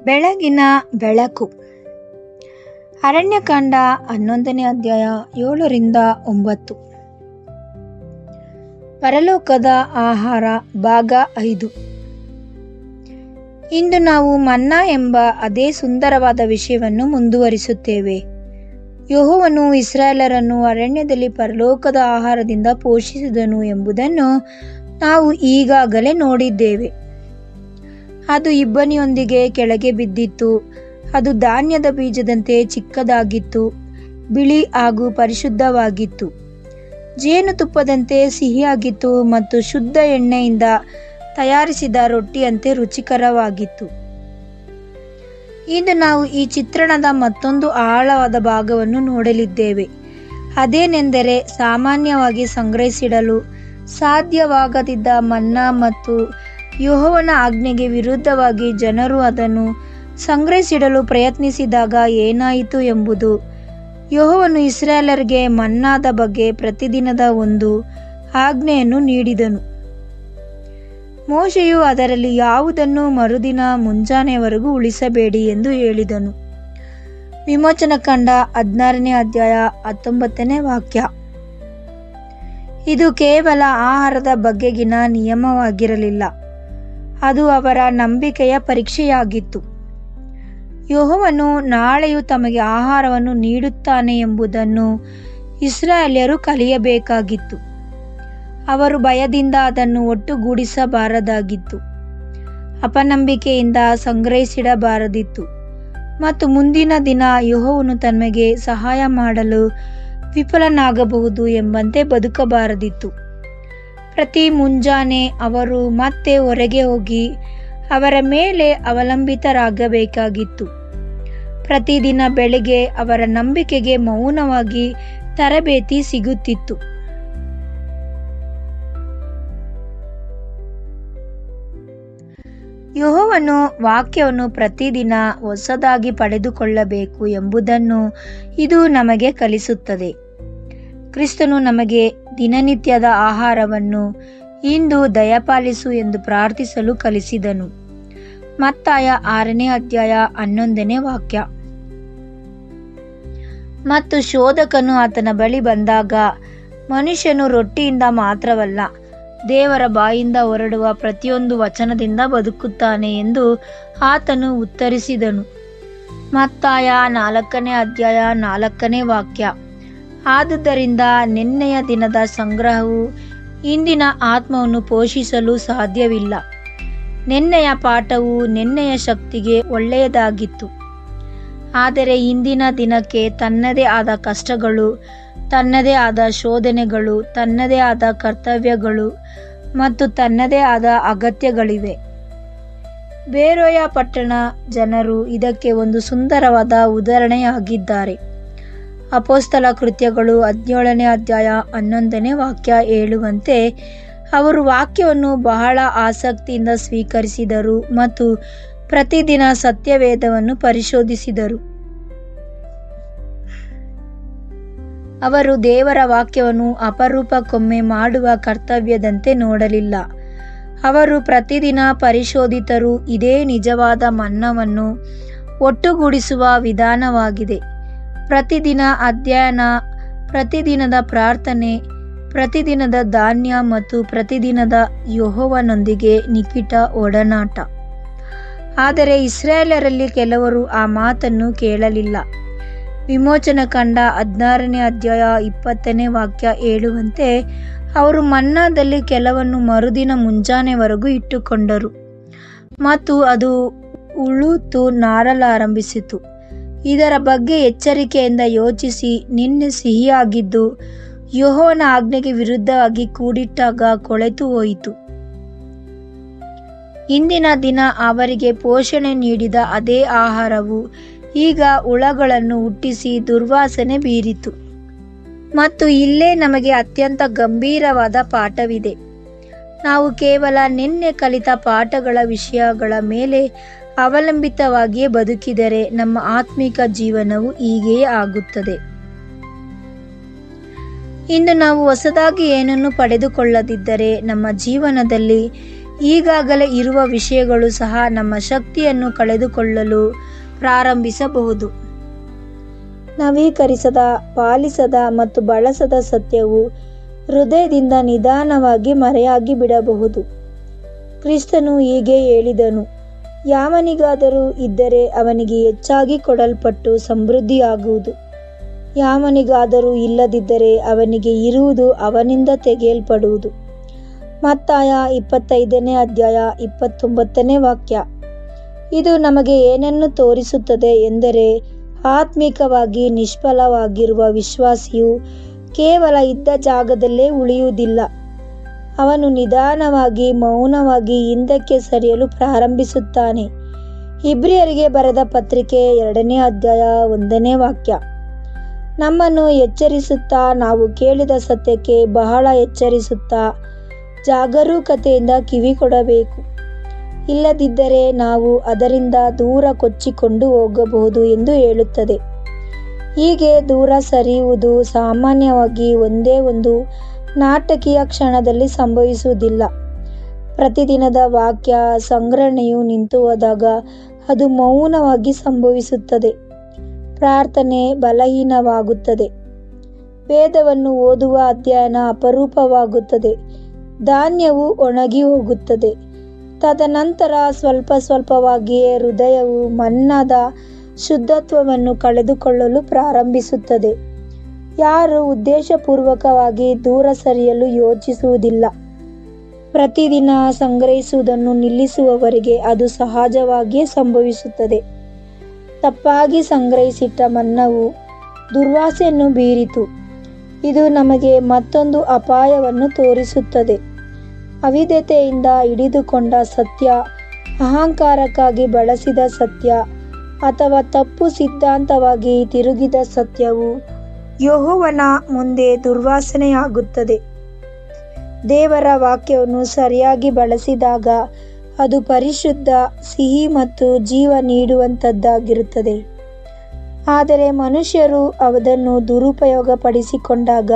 ಬೆಳಗಿನ ಬೆಳಕು. ಅರಣ್ಯಕಾಂಡ 11ನೇ ಅಧ್ಯಾಯ 7-9. ಪರಲೋಕದ ಆಹಾರ ಭಾಗ 5. ಇಂದು ನಾವು ಮನ್ನಾ ಎಂಬ ಅದೇ ಸುಂದರವಾದ ವಿಷಯವನ್ನು ಮುಂದುವರಿಸುತ್ತೇವೆ. ಯೆಹೋವನು ಇಸ್ರಾಯೇಲರನ್ನು ಅರಣ್ಯದಲ್ಲಿ ಪರಲೋಕದ ಆಹಾರದಿಂದ ಪೋಷಿಸಿದನು ಎಂಬುದನ್ನು ನಾವು ಈಗಾಗಲೇ ನೋಡಿದ್ದೇವೆ. ಅದು ಇಬ್ಬನಿಯೊಂದಿಗೆ ಕೆಳಗೆ ಬಿದ್ದಿತ್ತು. ಅದು ಧಾನ್ಯದ ಬೀಜದಂತೆ ಚಿಕ್ಕದಾಗಿತ್ತು, ಬಿಳಿ ಹಾಗೂ ಪರಿಶುದ್ಧವಾಗಿತ್ತು, ಜೇನುತುಪ್ಪದಂತೆ ಸಿಹಿಯಾಗಿತ್ತು ಮತ್ತು ಶುದ್ಧ ಎಣ್ಣೆಯಿಂದ ತಯಾರಿಸಿದ ರೊಟ್ಟಿಯಂತೆ ರುಚಿಕರವಾಗಿತ್ತು. ಇಂದು ನಾವು ಈ ಚಿತ್ರಣದ ಮತ್ತೊಂದು ಆಳವಾದ ಭಾಗವನ್ನು ನೋಡಲಿದ್ದೇವೆ. ಅದೇನೆಂದರೆ ಸಾಮಾನ್ಯವಾಗಿ ಸಂಗ್ರಹಿಸಿಡಲು ಸಾಧ್ಯವಾಗದಿದ್ದ ಮನ್ನಾ ಮತ್ತು ಯೆಹೋವನ ಆಜ್ಞೆಗೆ ವಿರುದ್ಧವಾಗಿ ಜನರು ಅದನ್ನು ಸಂಗ್ರಹಿಸಿಡಲು ಪ್ರಯತ್ನಿಸಿದಾಗ ಏನಾಯಿತು ಎಂಬುದು. ಯೆಹೋವನು ಇಸ್ರಾಯೇಲರಿಗೆ ಮನ್ನಾದ ಬಗ್ಗೆ ಪ್ರತಿದಿನದ ಒಂದು ಆಜ್ಞೆಯನ್ನು ನೀಡಿದನು. ಮೋಶೆಯು ಅದರಲ್ಲಿ ಯಾವುದನ್ನು ಮರುದಿನ ಮುಂಜಾನೆಯವರೆಗೂ ಉಳಿಸಬೇಡಿ ಎಂದು ಹೇಳಿದನು. ವಿಮೋಚನಕಾಂಡ 16ನೇ ಅಧ್ಯಾಯ 19ನೇ ವಾಕ್ಯ. ಇದು ಕೇವಲ ಆಹಾರದ ಬಗೆಗಿನ ನಿಯಮವಾಗಿರಲಿಲ್ಲ, ಅದು ಅವರ ನಂಬಿಕೆಯ ಪರೀಕ್ಷೆಯಾಗಿತ್ತು. ಯೆಹೋವನು ನಾಳೆಯೂ ತಮಗೆ ಆಹಾರವನ್ನು ನೀಡುತ್ತಾನೆ ಎಂಬುದನ್ನು ಇಸ್ರಾಯೇಲ್ಯರು ಕಲಿಯಬೇಕಾಗಿತ್ತು. ಅವರು ಭಯದಿಂದ ಅದನ್ನು ಒಟ್ಟುಗೂಡಿಸಬಾರದಾಗಿತ್ತು, ಅಪನಂಬಿಕೆಯಿಂದ ಸಂಗ್ರಹಿಸಿಡಬಾರದಿತ್ತು ಮತ್ತು ಮುಂದಿನ ದಿನ ಯೆಹೋವನು ತಮಗೆ ಸಹಾಯ ಮಾಡಲು ವಿಫಲನಾಗಬಹುದು ಎಂಬಂತೆ ಬದುಕಬಾರದಿತ್ತು. ಪ್ರತಿ ಮುಂಜಾನೆ ಅವರು ಮತ್ತೆ ಹೊರಗೆ ಹೋಗಿ ಅವರ ಮೇಲೆ ಅವಲಂಬಿತರಾಗಬೇಕಾಗಿತ್ತು. ಪ್ರತಿದಿನ ಬೆಳಗ್ಗೆ ಅವರ ನಂಬಿಕೆಗೆ ಮೌನವಾಗಿ ತರಬೇತಿ ಸಿಗುತ್ತಿತ್ತು. ಯೆಹೋವನು ವಾಕ್ಯವನ್ನು ಪ್ರತಿದಿನ ಹೊಸದಾಗಿ ಪಡೆದುಕೊಳ್ಳಬೇಕು ಎಂಬುದನ್ನು ಇದು ನಮಗೆ ಕಲಿಸುತ್ತದೆ. ಕ್ರಿಸ್ತನು ನಮಗೆ ದಿನನಿತ್ಯದ ಆಹಾರವನ್ನು ಇಂದು ದಯಪಾಲಿಸು ಎಂದು ಪ್ರಾರ್ಥಿಸಲು ಕಲಿಸಿದನು. ಮತ್ತಾಯ 6ನೇ ಅಧ್ಯಾಯ 11ನೇ ವಾಕ್ಯ. ಮತ್ತು ಶೋಧಕನು ಆತನ ಬಳಿ ಬಂದಾಗ, ಮನುಷ್ಯನು ರೊಟ್ಟಿಯಿಂದ ಮಾತ್ರವಲ್ಲ, ದೇವರ ಬಾಯಿಂದ ಹೊರಡುವ ಪ್ರತಿಯೊಂದು ವಚನದಿಂದ ಬದುಕುತ್ತಾನೆ ಎಂದು ಆತನು ಉತ್ತರಿಸಿದನು. ಮತ್ತಾಯ 4ನೇ ಅಧ್ಯಾಯ 4ನೇ ವಾಕ್ಯ. ಆದುದರಿಂದ ನಿನ್ನೆಯ ದಿನದ ಸಂಗ್ರಹವು ಇಂದಿನ ಆತ್ಮವನ್ನು ಪೋಷಿಸಲು ಸಾಧ್ಯವಿಲ್ಲ. ನಿನ್ನೆಯ ಪಾಠವು ನಿನ್ನೆಯ ಶಕ್ತಿಗೆ ಒಳ್ಳೆಯದಾಗಿತ್ತು, ಆದರೆ ಇಂದಿನ ದಿನಕ್ಕೆ ತನ್ನದೇ ಆದ ಕಷ್ಟಗಳು, ತನ್ನದೇ ಆದ ಶೋಧನೆಗಳು, ತನ್ನದೇ ಆದ ಕರ್ತವ್ಯಗಳು ಮತ್ತು ತನ್ನದೇ ಆದ ಅಗತ್ಯಗಳಿವೆ. ಬೇರೋಯ ಪಟ್ಟಣ ಜನರು ಇದಕ್ಕೆ ಒಂದು ಸುಂದರವಾದ ಉದಾಹರಣೆಯಾಗಿದ್ದಾರೆ. ಅಪೊಸ್ತಲ ಕೃತ್ಯಗಳು 17ನೇ ಅಧ್ಯಾಯ 11ನೇ ವಾಕ್ಯ ಹೇಳುವಂತೆ, ಅವರು ವಾಕ್ಯವನ್ನು ಬಹಳ ಆಸಕ್ತಿಯಿಂದ ಸ್ವೀಕರಿಸಿದರು ಮತ್ತು ಪ್ರತಿದಿನ ಸತ್ಯವೇದವನ್ನು ಪರಿಶೋಧಿಸಿದರು. ಅವರು ದೇವರ ವಾಕ್ಯವನ್ನು ಅಪರೂಪಕ್ಕೊಮ್ಮೆ ಮಾಡುವ ಕರ್ತವ್ಯದಂತೆ ನೋಡಲಿಲ್ಲ. ಅವರು ಪ್ರತಿದಿನ ಪರಿಶೋಧಿತರು. ಇದೇ ನಿಜವಾದ ಮನ್ನವನ್ನು ಒಟ್ಟುಗೂಡಿಸುವ ವಿಧಾನವಾಗಿದೆ. ಪ್ರತಿದಿನ ಅಧ್ಯಯನ, ಪ್ರತಿದಿನದ ಪ್ರಾರ್ಥನೆ, ಪ್ರತಿದಿನದ ಧಾನ್ಯ ಮತ್ತು ಪ್ರತಿದಿನದ ಯೆಹೋವನೊಂದಿಗೆ ನಿಕಟ ಒಡನಾಟ. ಆದರೆ ಇಸ್ರಾಯೇಲರಲ್ಲಿ ಕೆಲವರು ಆ ಮಾತನ್ನು ಕೇಳಲಿಲ್ಲ. ವಿಮೋಚನಕಾಂಡ 16ನೇ ಅಧ್ಯಾಯ 20ನೇ ವಾಕ್ಯ ಹೇಳುವಂತೆ, ಅವರು ಮನ್ನಾದಲ್ಲಿ ಕೆಲವನ್ನು ಮರುದಿನ ಮುಂಜಾನೆವರೆಗೂ ಇಟ್ಟುಕೊಂಡರು ಮತ್ತು ಅದು ಉಳುತು ನಾರಲಾರಂಭಿಸಿತು. ಇದರ ಬಗ್ಗೆ ಎಚ್ಚರಿಕೆಯಿಂದ ಯೋಚಿಸಿ, ನಿನ್ನೆ ಸಿಹಿಯಾಗಿದ್ದು ಯೆಹೋವನ ಆಜ್ಞೆಗೆ ವಿರುದ್ಧವಾಗಿ ಕೂಡಿಟ್ಟಾಗ ಕೊಳೆತು ಹೋಯಿತು. ಇಂದಿನ ದಿನ ಅವರಿಗೆ ಪೋಷಣೆ ನೀಡಿದ ಅದೇ ಆಹಾರವು ಈಗ ಹುಳಗಳನ್ನು ಹುಟ್ಟಿಸಿ ದುರ್ವಾಸನೆ ಬೀರಿತು. ಮತ್ತು ಇಲ್ಲೇ ನಮಗೆ ಅತ್ಯಂತ ಗಂಭೀರವಾದ ಪಾಠವಿದೆ. ನಾವು ಕೇವಲ ನಿನ್ನೆ ಕಲಿತ ಪಾಠಗಳ ವಿಷಯಗಳ ಮೇಲೆ ಅವಲಂಬಿತವಾಗಿಯೇ ಬದುಕಿದರೆ ನಮ್ಮ ಆತ್ಮಿಕ ಜೀವನವು ಹೀಗೆಯೇ ಆಗುತ್ತದೆ. ಇಂದು ನಾವು ಹೊಸದಾಗಿ ಏನನ್ನು ಪಡೆದುಕೊಳ್ಳದಿದ್ದರೆ ನಮ್ಮ ಜೀವನದಲ್ಲಿ ಈಗಾಗಲೇ ಇರುವ ವಿಷಯಗಳು ಸಹ ನಮ್ಮ ಶಕ್ತಿಯನ್ನು ಕಳೆದುಕೊಳ್ಳಲು ಪ್ರಾರಂಭಿಸಬಹುದು. ನವೀಕರಿಸದ, ಪಾಲಿಸದ ಮತ್ತು ಬಳಸದ ಸತ್ಯವು ಹೃದಯದಿಂದ ನಿಧಾನವಾಗಿ ಮರೆಯಾಗಿ ಬಿಡಬಹುದು. ಕ್ರಿಸ್ತನು ಹೀಗೆ ಹೇಳಿದನು, ಯಾವನಿಗಾದರೂ ಇದ್ದರೆ ಅವನಿಗೆ ಹೆಚ್ಚಾಗಿ ಕೊಡಲ್ಪಟ್ಟು ಸಮೃದ್ಧಿಯಾಗುವುದು. ಯಾವನಿಗಾದರೂ ಇಲ್ಲದಿದ್ದರೆ ಅವನಿಗೆ ಇರುವುದು ಅವನಿಂದ ತೆಗೆಯಲ್ಪಡುವುದು. ಮತ್ತಾಯ 25ನೇ ಅಧ್ಯಾಯ 29ನೇ ವಾಕ್ಯ. ಇದು ನಮಗೆ ಏನನ್ನು ತೋರಿಸುತ್ತದೆ ಎಂದರೆ, ಆತ್ಮಿಕವಾಗಿ ನಿಷ್ಫಲವಾಗಿರುವ ವಿಶ್ವಾಸಿಯು ಕೇವಲ ಇದ್ದ ಜಾಗದಲ್ಲೇ ಉಳಿಯುವುದಿಲ್ಲ. ಅವನು ನಿಧಾನವಾಗಿ, ಮೌನವಾಗಿ ಹಿಂದಕ್ಕೆ ಸರಿಯಲು ಪ್ರಾರಂಭಿಸುತ್ತಾನೆ. ಇಬ್ರಿಯರಿಗೆ ಬರೆದ ಪತ್ರಿಕೆ 2ನೇ ಅಧ್ಯಾಯ 1ನೇ ವಾಕ್ಯ. ನಮ್ಮನ್ನು ಎಚ್ಚರಿಸುತ್ತಾ, ನಾವು ಕೇಳಿದ ಸತ್ಯಕ್ಕೆ ಬಹಳ ಎಚ್ಚರಿಸುತ್ತಾ ಜಾಗರೂಕತೆಯಿಂದ ಕಿವಿ ಕೊಡಬೇಕು. ಇಲ್ಲದಿದ್ದರೆ ನಾವು ಅದರಿಂದ ದೂರ ಕೊಚ್ಚಿಕೊಂಡು ಹೋಗಬಹುದು ಎಂದು ಹೇಳುತ್ತದೆ. ಹೀಗೆ ದೂರ ಸರಿಯುವುದು ಸಾಮಾನ್ಯವಾಗಿ ಒಂದೇ ಒಂದು ನಾಟಕೀಯ ಕ್ಷಣದಲ್ಲಿ ಸಂಭವಿಸುವುದಿಲ್ಲ. ಪ್ರತಿದಿನದ ವಾಕ್ಯ ಸಂಗ್ರಹಣೆಯು ನಿಂತು ಹೋದಾಗ ಅದು ಮೌನವಾಗಿ ಸಂಭವಿಸುತ್ತದೆ. ಪ್ರಾರ್ಥನೆ ಬಲಹೀನವಾಗುತ್ತದೆ. ವೇದವನ್ನು ಓದುವ ಅಧ್ಯಯನ ಅಪರೂಪವಾಗುತ್ತದೆ. ಧಾನ್ಯವು ಒಣಗಿ ಹೋಗುತ್ತದೆ. ತದನಂತರ ಸ್ವಲ್ಪ ಸ್ವಲ್ಪವಾಗಿಯೇ ಹೃದಯವು ಮನ್ನದ ಶುದ್ಧತ್ವವನ್ನು ಕಳೆದುಕೊಳ್ಳಲು ಪ್ರಾರಂಭಿಸುತ್ತದೆ. ಯಾರು ಉದ್ದೇಶಪೂರ್ವಕವಾಗಿ ದೂರ ಸರಿಯಲು ಯೋಚಿಸುವುದಿಲ್ಲ. ಪ್ರತಿದಿನ ಸಂಗ್ರಹಿಸುವುದನ್ನು ನಿಲ್ಲಿಸುವವರಿಗೆ ಅದು ಸಹಜವಾಗಿಯೇ ಸಂಭವಿಸುತ್ತದೆ. ತಪ್ಪಾಗಿ ಸಂಗ್ರಹಿಸಿಟ್ಟ ಮನ್ನವು ದುರ್ವಾಸೆಯನ್ನು ಬೀರಿತು. ಇದು ನಮಗೆ ಮತ್ತೊಂದು ಅಪಾಯವನ್ನು ತೋರಿಸುತ್ತದೆ. ಅವಿಧೇಯತೆಯಿಂದ ಹಿಡಿದುಕೊಂಡ ಸತ್ಯ, ಅಹಂಕಾರಕ್ಕಾಗಿ ಬಳಸಿದ ಸತ್ಯ ಅಥವಾ ತಪ್ಪು ಸಿದ್ಧಾಂತವಾಗಿ ತಿರುಗಿದ ಸತ್ಯವು ಯೆಹೋವನ ಮುಂದೆ ದುರ್ವಾಸನೆಯಾಗುತ್ತದೆ. ದೇವರ ವಾಕ್ಯವನ್ನು ಸರಿಯಾಗಿ ಬಳಸಿದಾಗ ಅದು ಪರಿಶುದ್ಧ, ಸಿಹಿ ಮತ್ತು ಜೀವ ನೀಡುವಂಥದ್ದಾಗಿರುತ್ತದೆ. ಆದರೆ ಮನುಷ್ಯರು ಅದನ್ನು ದುರುಪಯೋಗಪಡಿಸಿಕೊಂಡಾಗ,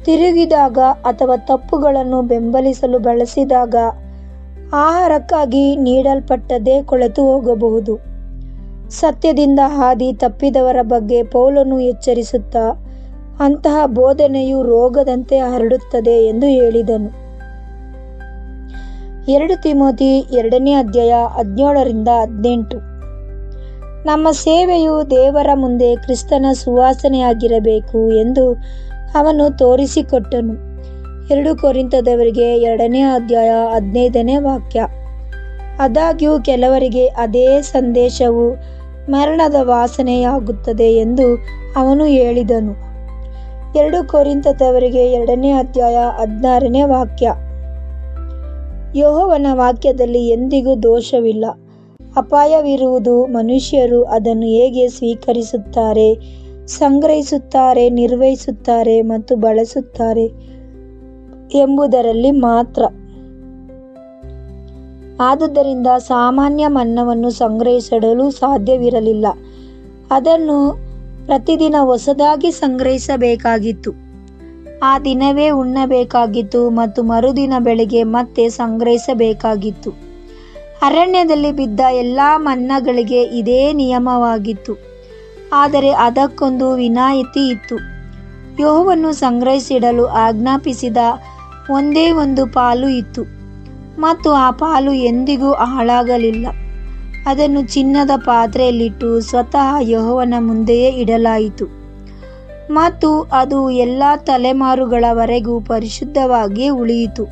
ತಿರುಗಿದಾಗ ಅಥವಾ ತಪ್ಪುಗಳನ್ನು ಬೆಂಬಲಿಸಲು ಬಳಸಿದಾಗ ಆಹಾರಕ್ಕಾಗಿ ನೀಡಲ್ಪಟ್ಟದ್ದೇ ಕೊಳೆತು ಹೋಗಬಹುದು. ಸತ್ಯದಿಂದ ಹಾದಿ ತಪ್ಪಿದವರ ಬಗ್ಗೆ ಪೌಲನು ಎಚ್ಚರಿಸುತ್ತಾ, ಅಂತಹ ಬೋಧನೆಯು ರೋಗದಂತೆ ಹರಡುತ್ತದೆ ಎಂದು ಹೇಳಿದನು. 2 ತಿಮೋಥಿ 2ನೇ ಅಧ್ಯಾಯ 17-18. ನಮ್ಮ ಸೇವೆಯು ದೇವರ ಮುಂದೆ ಕ್ರಿಸ್ತನ ಸುವಾಸನೆಯಾಗಿರಬೇಕು ಎಂದು ಅವನು ತೋರಿಸಿಕೊಟ್ಟನು. 2 ಕೊರಿಂಥದವರಿಗೆ 2ನೇ ಅಧ್ಯಾಯ 15ನೇ ವಾಕ್ಯ. ಆದಾಗ್ಯೂ ಕೆಲವರಿಗೆ ಅದೇ ಸಂದೇಶವು ಮರಣದ ವಾಸನೆಯಾಗುತ್ತದೆ ಎಂದು ಅವನು ಹೇಳಿದನು. 2 ಕೊರಿಂಥದವರಿಗೆ 2ನೇ ಅಧ್ಯಾಯ 16ನೇ ವಾಕ್ಯ. ಯೆಹೋವನ ವಾಕ್ಯದಲ್ಲಿ ಎಂದಿಗೂ ದೋಷವಿಲ್ಲ. ಅಪಾಯವಿರುವುದು ಮನುಷ್ಯರು ಅದನ್ನು ಹೇಗೆ ಸ್ವೀಕರಿಸುತ್ತಾರೆ, ಸಂಗ್ರಹಿಸುತ್ತಾರೆ, ನಿರ್ವಹಿಸುತ್ತಾರೆ ಮತ್ತು ಬಳಸುತ್ತಾರೆ ಎಂಬುದರಲ್ಲಿ ಮಾತ್ರ. ಆದುದರಿಂದ ಸಾಮಾನ್ಯ ಮನ್ನವನ್ನು ಸಂಗ್ರಹಿಸಿಡಲು ಸಾಧ್ಯವಿರಲಿಲ್ಲ. ಅದನ್ನು ಪ್ರತಿದಿನ ಹೊಸದಾಗಿ ಸಂಗ್ರಹಿಸಬೇಕಾಗಿತ್ತು. ಆ ದಿನವೇ ಉಣ್ಣಬೇಕಾಗಿತ್ತು ಮತ್ತು ಮರುದಿನ ಬೆಳಗ್ಗೆ ಮತ್ತೆ ಸಂಗ್ರಹಿಸಬೇಕಾಗಿತ್ತು. ಅರಣ್ಯದಲ್ಲಿ ಬಿದ್ದ ಎಲ್ಲ ಮನ್ನಗಳಿಗೆ ಇದೇ ನಿಯಮವಾಗಿತ್ತು. ಆದರೆ ಅದಕ್ಕೊಂದು ವಿನಾಯಿತಿ ಇತ್ತು. ಯೆಹೋವನು ಸಂಗ್ರಹಿಸಿಡಲು ಆಜ್ಞಾಪಿಸಿದ ಒಂದೇ ಒಂದು ಪಾಲು ಇತ್ತು ಮತ್ತು ಆ ಪಾಲು ಎಂದಿಗೂ ಹಾಳಾಗಲಿಲ್ಲ. ಅದನ್ನು ಚಿನ್ನದ ಪಾತ್ರೆಯಲ್ಲಿಟ್ಟು ಸ್ವತಃ ಯೆಹೋವನ ಮುಂದೆಯೇ ಇಡಲಾಯಿತು ಮತ್ತು ಅದು ಎಲ್ಲ ತಲೆಮಾರುಗಳವರೆಗೂ ಪರಿಶುದ್ಧವಾಗಿಯೇ ಉಳಿಯಿತು.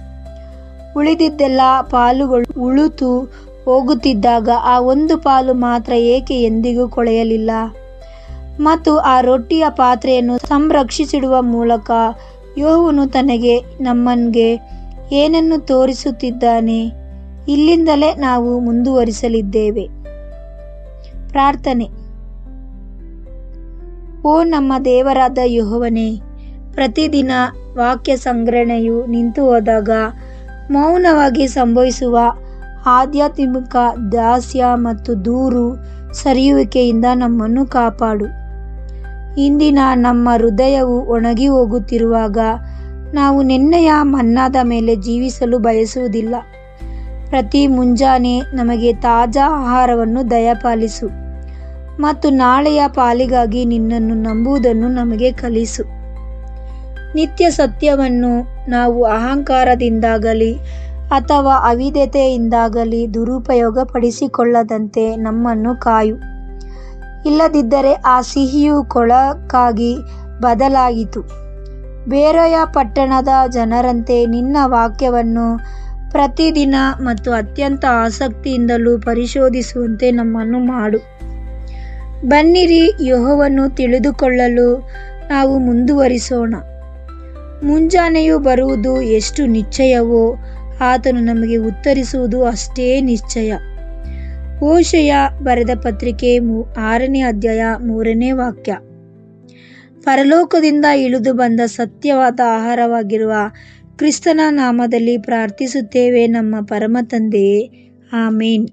ಉಳಿದಿದ್ದೆಲ್ಲ ಪಾಲುಗಳು ಉಳುತು ಹೋಗುತ್ತಿದ್ದಾಗ ಆ ಒಂದು ಪಾಲು ಮಾತ್ರ ಏಕೆ ಎಂದಿಗೂ ಕೊಳೆಯಲಿಲ್ಲ? ಮತ್ತು ಆ ರೊಟ್ಟಿಯ ಪಾತ್ರೆಯನ್ನು ಸಂರಕ್ಷಿಸಿಡುವ ಮೂಲಕ ಯೆಹೋವನು ತನಗೆ ನಮಗೆ ಏನನ್ನು ತೋರಿಸುತ್ತಿದ್ದಾನೆ? ಇಲ್ಲಿಂದಲೇ ನಾವು ಮುಂದುವರಿಸಲಿದ್ದೇವೆ. ಪ್ರಾರ್ಥನೆ. ಓ ನಮ್ಮ ದೇವರಾದ ಯೆಹೋವನೇ, ಪ್ರತಿದಿನ ವಾಕ್ಯ ಸಂಗ್ರಹಣೆಯು ನಿಂತು ಹೋದಾಗ ಮೌನವಾಗಿ ಸಂಭವಿಸುವ ಆಧ್ಯಾತ್ಮಿಕ ದಾಸ್ಯ ಮತ್ತು ದೂರು ಸರಿಯುವಿಕೆಯಿಂದ ನಮ್ಮನ್ನು ಕಾಪಾಡು. ಇಂದಿನ ನಮ್ಮ ಹೃದಯವು ಒಣಗಿ ಹೋಗುತ್ತಿರುವಾಗ ನಾವು ನೆನ್ನೆಯ ಮನ್ನಾದ ಮೇಲೆ ಜೀವಿಸಲು ಬಯಸುವುದಿಲ್ಲ. ಪ್ರತಿ ಮುಂಜಾನೆ ನಮಗೆ ತಾಜಾ ಆಹಾರವನ್ನು ದಯಪಾಲಿಸು ಮತ್ತು ನಾಳೆಯ ಪಾಲಿಗಾಗಿ ನಿನ್ನನ್ನು ನಂಬುವುದನ್ನು ನಮಗೆ ಕಲಿಸು. ನಿತ್ಯ ಸತ್ಯವನ್ನು ನಾವು ಅಹಂಕಾರದಿಂದಾಗಲಿ ಅಥವಾ ಅವಿಧತೆಯಿಂದಾಗಲಿ ದುರುಪಯೋಗಪಡಿಸಿಕೊಳ್ಳದಂತೆ ನಮ್ಮನ್ನು ಕಾಯು. ಇಲ್ಲದಿದ್ದರೆ ಆ ಸಿಹಿಯು ಕೊಳಕಾಗಿ ಬದಲಾಯಿತು. ಬೇರೆಯ ಪಟ್ಟಣದ ಜನರಂತೆ ನಿನ್ನ ವಾಕ್ಯವನ್ನು ಪ್ರತಿದಿನ ಮತ್ತು ಅತ್ಯಂತ ಆಸಕ್ತಿಯಿಂದಲೂ ಪರಿಶೋಧಿಸುವಂತೆ ನಮ್ಮನ್ನು ಮಾಡು. ಬನ್ನಿರಿ, ಯೆಹೋವನು ತಿಳಿದುಕೊಳ್ಳಲು ನಾವು ಮುಂದುವರಿಸೋಣ. ಮುಂಜಾನೆಯು ಬರುವುದು ಎಷ್ಟು ನಿಶ್ಚಯವೋ ಆತನು ನಮಗೆ ಉತ್ತರಿಸುವುದು ಅಷ್ಟೇ ನಿಶ್ಚಯ. ಹೋಶೇಯ ಬರೆದ ಪತ್ರಿಕೆ 6ನೇ ಅಧ್ಯಾಯ 3ನೇ ವಾಕ್ಯ. ಪರಲೋಕದಿಂದ ಇಳಿದು ಬಂದ ಸತ್ಯವಾದ ಆಹಾರವಾಗಿರುವ ಕ್ರಿಸ್ತನ ನಾಮದಲ್ಲಿ ಪ್ರಾರ್ಥಿಸುತ್ತೇವೆ ನಮ್ಮ ಪರಮ ತಂದೆಯೇ, ಆಮೇನ್.